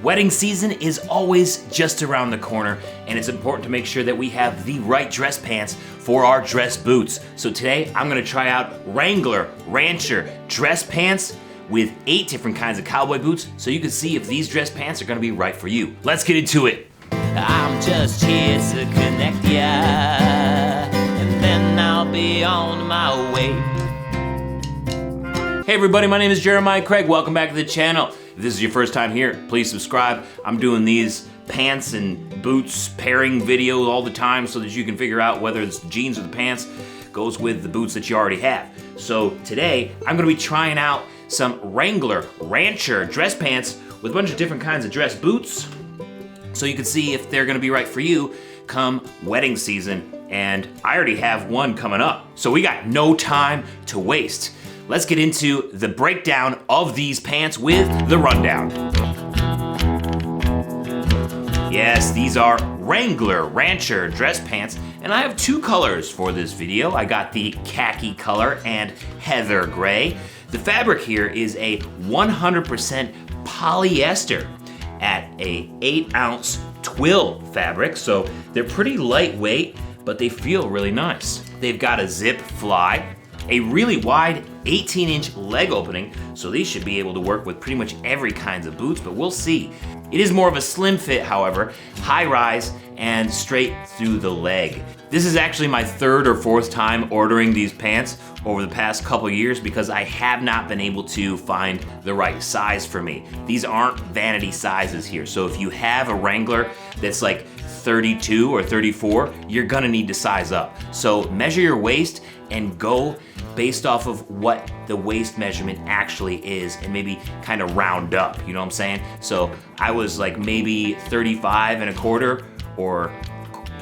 Wedding season is always just around the corner, and it's important to make sure that we have the right dress pants for our dress boots. So today, I'm gonna try out Wrangler Wrancher dress pants with 8 different kinds of cowboy boots, so you can see if these dress pants are gonna be right for you. Let's get into it. I'm just here to connect ya, and then I'll be on my way. Hey everybody, my name is Jeremiah Craig. Welcome back to the channel. If this is your first time here, please subscribe. I'm doing these pants and boots pairing videos all the time so that you can figure out whether it's the jeans or the pants goes with the boots that you already have. So today, I'm gonna be trying out some Wrangler Wrancher dress pants with a bunch of different kinds of dress boots so you can see if they're gonna be right for you come wedding season. And I already have one coming up. So we got no time to waste. Let's get into the breakdown of these pants with the rundown. Yes, these are Wrangler Wrancher dress pants, and I have 2 colors for this video. I got the khaki color and heather gray. The fabric here is a 100% polyester at a 8-ounce twill fabric, so they're pretty lightweight, but they feel really nice. They've got a zip fly, a really wide 18-inch leg opening, so these should be able to work with pretty much every kinds of boots, but we'll see. It is more of a slim fit, however, high rise and straight through the leg. This is actually my 3rd or 4th time ordering these pants over the past couple years because I have not been able to find the right size for me. These aren't vanity sizes here, so if you have a Wrangler that's like 32 or 34, you're gonna need to size up. So measure your waist and go based off of what the waist measurement actually is and maybe kind of round up, you know what I'm saying? So I was like maybe 35 and a quarter or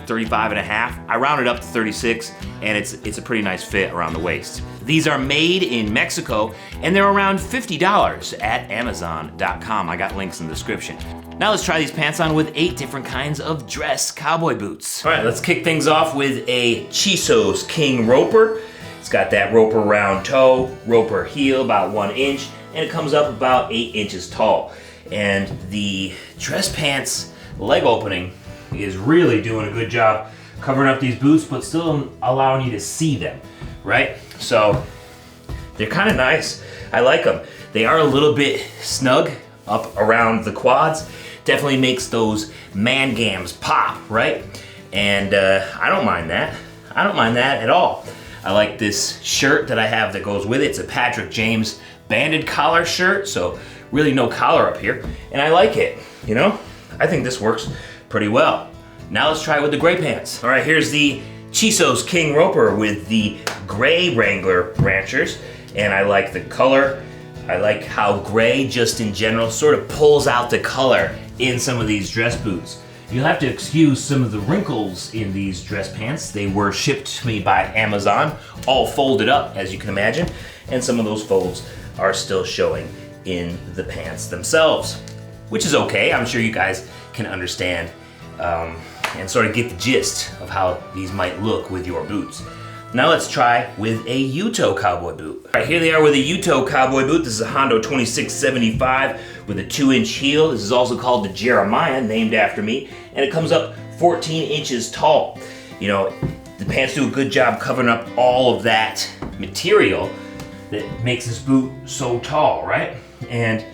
35 and a half. I rounded up to 36 and it's a pretty nice fit around the waist. These are made in Mexico and they're around $50 at Amazon.com. I got links in the description. Now let's try these pants on with 8 different kinds of dress cowboy boots. All right, let's kick things off with a Chisos King Roper. It's got that roper round toe, roper heel about 1 inch, and it comes up about 8 inches tall. And the dress pants leg opening is really doing a good job covering up these boots, but still allowing you to see them, right? So they're kind of nice. I like them. They are a little bit snug up around the quads. Definitely makes those man gams pop, right? And I don't mind that. I don't mind that at all. I like this shirt that I have that goes with it. It's a Patrick James banded collar shirt, so really no collar up here. And I like it, you know? I think this works pretty well. Now let's try it with the gray pants. All right, here's the Chisos King Roper with the gray Wrangler Wranchers. And I like the color. I like how gray, just in general, sort of pulls out the color in some of these dress boots. You'll have to excuse some of the wrinkles in these dress pants. They were shipped to me by Amazon, all folded up, as you can imagine, and some of those folds are still showing in the pants themselves, which is okay. I'm sure you guys can understand and sort of get the gist of how these might look with your boots. Now let's try with a U-toe cowboy boot. All right, here they are with a U-toe cowboy boot. This is a Hondo 2675 with a 2-inch heel. This is also called the Jeremiah, named after me, and it comes up 14 inches tall. You know, the pants do a good job covering up all of that material that makes this boot so tall, right? And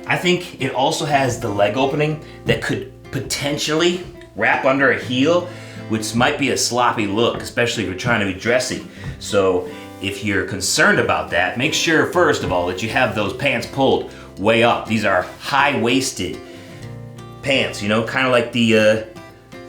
I think it also has the leg opening that could potentially wrap under a heel, which might be a sloppy look, especially if you're trying to be dressy. So if you're concerned about that, make sure first of all that you have those pants pulled way up. These are high-waisted pants, you know, kind of like the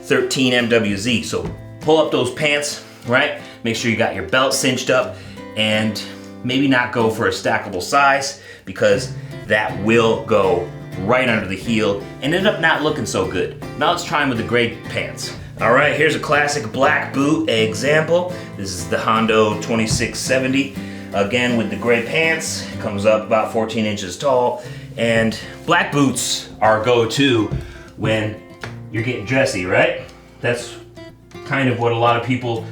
13 MWZ. So pull up those pants, right? Make sure you got your belt cinched up and maybe not go for a stackable size because that will go right under the heel and end up not looking so good. Now let's try them with the gray pants. All right, here's a classic black boot example. This is the Hondo 2670. Again, with the gray pants, it comes up about 14 inches tall. And black boots are go-to when you're getting dressy, right? That's kind of what a lot of people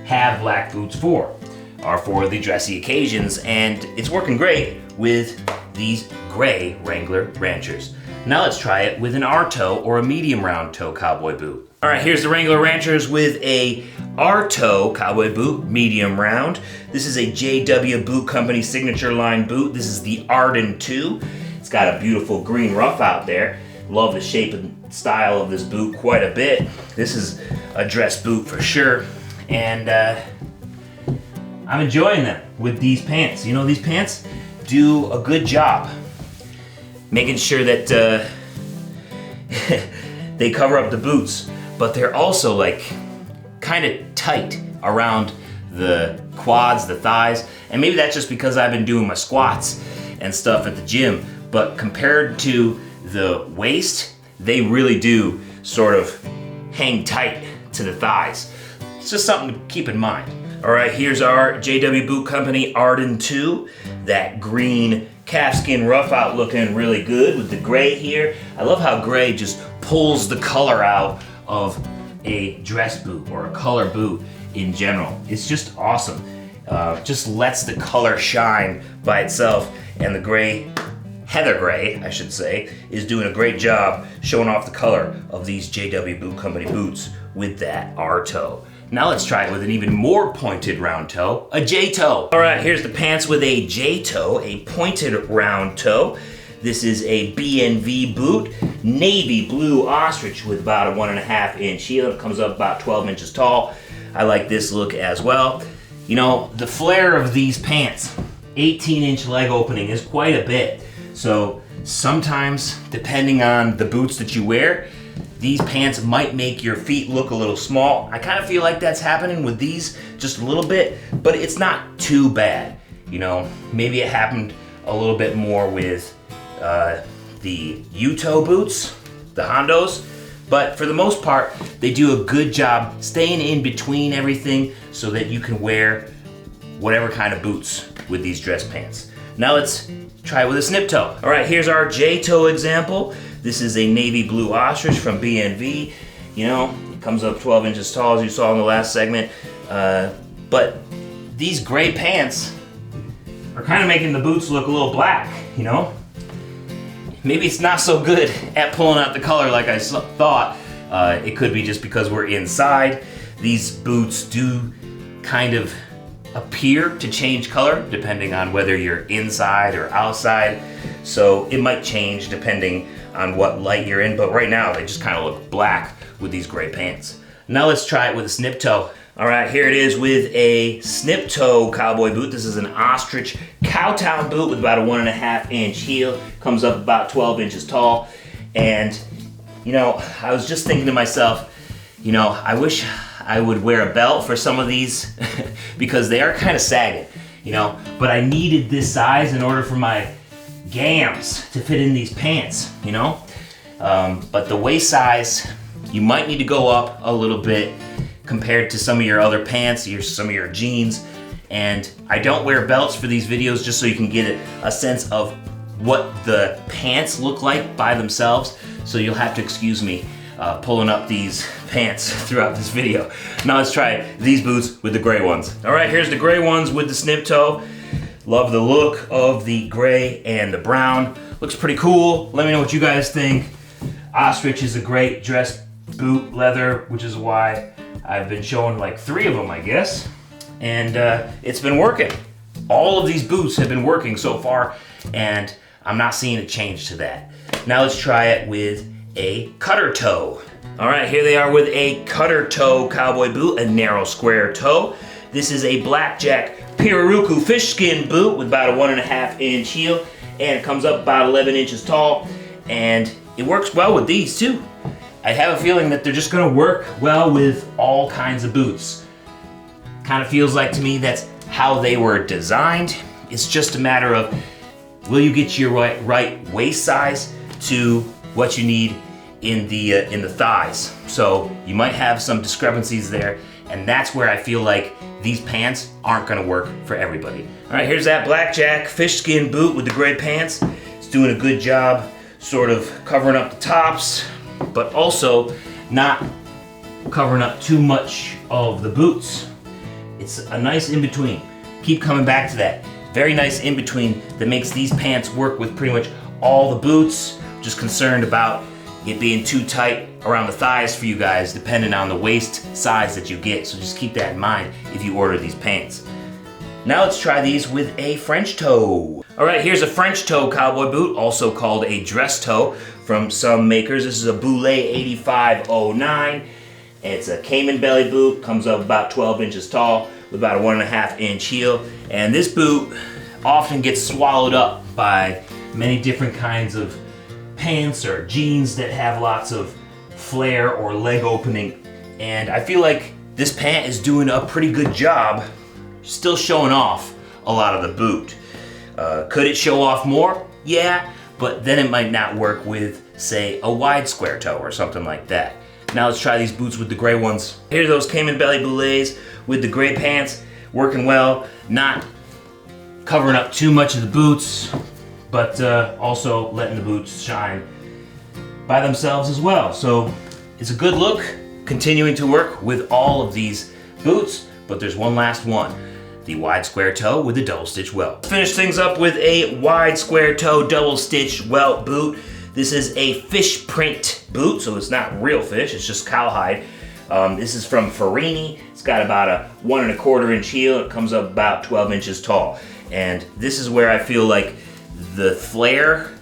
have black boots for, are for the dressy occasions. And it's working great with these gray Wrangler Wranchers. Now let's try it with an R-toe or a medium round toe cowboy boot. All right, here's the Wrangler Wranchers with a R-toe cowboy boot, medium round. This is a JW Boot Company signature line boot. This is the Arden 2. It's got a beautiful green ruff out there. Love the shape and style of this boot quite a bit. This is a dress boot for sure. And I'm enjoying them with these pants. You know, these pants do a good job making sure that they cover up the boots, but they're also like kind of tight around the quads, the thighs, and maybe that's just because I've been doing my squats and stuff at the gym, but compared to the waist, they really do sort of hang tight to the thighs. It's just something to keep in mind. All right, here's our JW Boot Company Arden 2, that green calfskin rough out looking really good with the gray here. I love how gray just pulls the color out of a dress boot or a color boot in general. It's just awesome. Just lets the color shine by itself, and the gray, heather gray, I should say, is doing a great job showing off the color of these JW Boot Company boots with that R-toe. Now let's try it with an even more pointed round toe, a J-toe. All right, here's the pants with a J-toe, a pointed round toe. This is a BNV boot, navy blue ostrich with about a 1.5 inch heel. It comes up about 12 inches tall. I like this look as well. You know, the flare of these pants, 18-inch leg opening is quite a bit. So sometimes, depending on the boots that you wear, these pants might make your feet look a little small. I kind of feel like that's happening with these just a little bit, but it's not too bad. You know, maybe it happened a little bit more with the U-toe boots, the Hondos, but for the most part, they do a good job staying in between everything so that you can wear whatever kind of boots with these dress pants. Now let's try it with a snip toe. All right, here's our J-toe example. This is a navy blue ostrich from BNV. You know, it comes up 12 inches tall as you saw in the last segment. But these gray pants are kind of making the boots look a little black, you know? Maybe it's not so good at pulling out the color like I thought. It could be just because we're inside. These boots do kind of appear to change color depending on whether you're inside or outside. So it might change depending on what light you're in, but right now they just kind of look black with these gray pants. Now let's try it with a snip toe. All right, here it is with a snip toe cowboy boot. This is an ostrich Cowtown boot with about a 1.5 inch heel. Comes up about 12 inches tall. And, you know, I was just thinking to myself, you know, I wish I would wear a belt for some of these because they are kind of sagging, you know, but I needed this size in order for my gams to fit in these pants, you know? But the waist size, you might need to go up a little bit compared to some of your other pants, some of your jeans. And I don't wear belts for these videos just so you can get a sense of what the pants look like by themselves. So you'll have to excuse me pulling up these pants throughout this video. Now let's try these boots with the gray ones. All right, here's the gray ones with the snip toe. Love the look of the gray and the brown. Looks pretty cool. Let me know what you guys think. Ostrich is a great dress boot, leather, which is why I've been showing like 3 of them, I guess. And it's been working. All of these boots have been working so far, and I'm not seeing a change to that. Now let's try it with a cutter toe. All right, here they are with a cutter toe cowboy boot, a narrow square toe. This is a blackjack Pirarucu fish skin boot with about a 1.5 inch heel, and it comes up about 11 inches tall, and it works well with these too. I have a feeling that they're just gonna work well with all kinds of boots. Kind of feels like to me that's how they were designed. It's just a matter of, will you get your right waist size to what you need in the thighs? So you might have some discrepancies there, and that's where I feel like these pants aren't gonna work for everybody. All right, here's that blackjack fish skin boot with the gray pants. It's doing a good job sort of covering up the tops, but also not covering up too much of the boots. It's a nice in-between. Keep coming back to that. Very nice in-between that makes these pants work with pretty much all the boots, just concerned about it being too tight around the thighs for you guys, depending on the waist size that you get. So just keep that in mind if you order these pants. Now let's try these with a French toe. All right, here's a French toe cowboy boot, also called a dress toe from some makers. This is a Boulet 8509. It's a caiman belly boot, comes up about 12 inches tall with about a 1.5 inch heel. And this boot often gets swallowed up by many different kinds of pants or jeans that have lots of flare or leg opening. And I feel like this pant is doing a pretty good job still showing off a lot of the boot. Could it show off more? Yeah, but then it might not work with, say, a wide square toe or something like that. Now let's try these boots with the gray ones. Here are those caiman belly boulets with the gray pants, working well, not covering up too much of the boots, but also letting the boots shine by themselves as well. So it's a good look, continuing to work with all of these boots, but there's one last one. The wide square toe with the double stitch welt. Finish things up with a wide square toe double stitch welt boot. This is a fish print boot, so it's not real fish, it's just cowhide. This is from Ferrini. It's got about a 1.25 inch heel. It comes up about 12 inches tall. And this is where I feel like the flare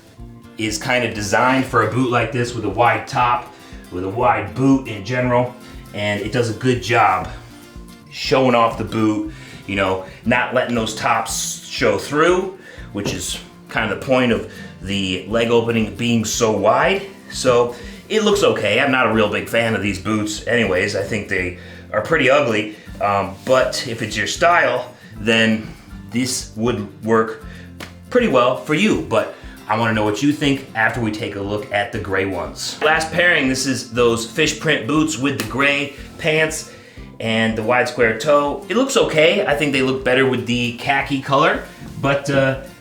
is kind of designed for a boot like this with a wide top, with a wide boot in general. And it does a good job showing off the boot, you know, not letting those tops show through, which is kind of the point of the leg opening being so wide. So it looks okay. I'm not a real big fan of these boots anyways. I think they are pretty ugly, but if it's your style, then this would work pretty well for you. But I want to know what you think after we take a look at the gray ones. Last pairing, this is those fish print boots with the gray pants and the wide square toe. It looks okay. I think they look better with the khaki color, but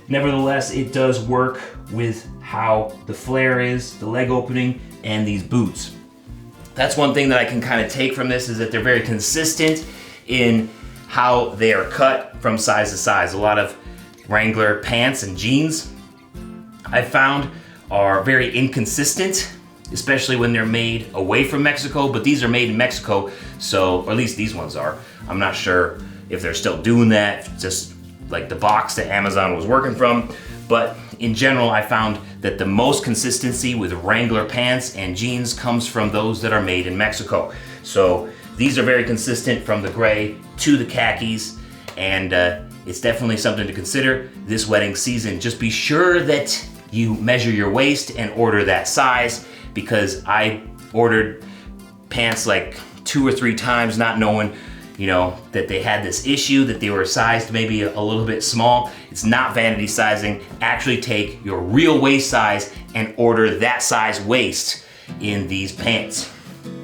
nevertheless, it does work with how the flare is, the leg opening, and these boots. That's one thing that I can kind of take from this, is that they're very consistent in how they are cut from size to size. A lot of Wrangler pants and jeans I've found are very inconsistent, especially when they're made away from Mexico, but these are made in Mexico, so, or at least these ones are. I'm not sure if they're still doing that, just like the box that Amazon was working from, but in general, I found that the most consistency with Wrangler pants and jeans comes from those that are made in Mexico. So these are very consistent from the gray to the khakis, and it's definitely something to consider this wedding season. Just be sure that you measure your waist and order that size, because I ordered pants like 2 or 3 times not knowing, you know, that they had this issue, that they were sized maybe a little bit small. It's not vanity sizing. Actually take your real waist size and order that size waist in these pants.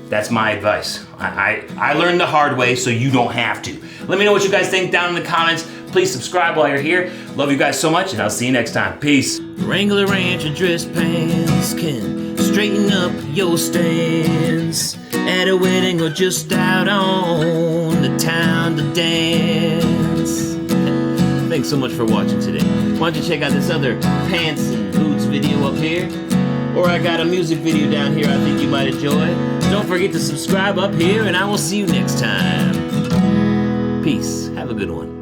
That's my advice. I learned the hard way, so you don't have to. Let me know what you guys think down in the comments. Please subscribe while you're here. Love you guys so much, and I'll see you next time. Peace. Wrangler Wrancher dress pants can straighten up your stance at a wedding or just out on the town to dance. Thanks so much for watching today. Why don't you check out this other pants and boots video up here? Or I got a music video down here I think you might enjoy. Don't forget to subscribe up here, and I will see you next time. Peace. Have a good one.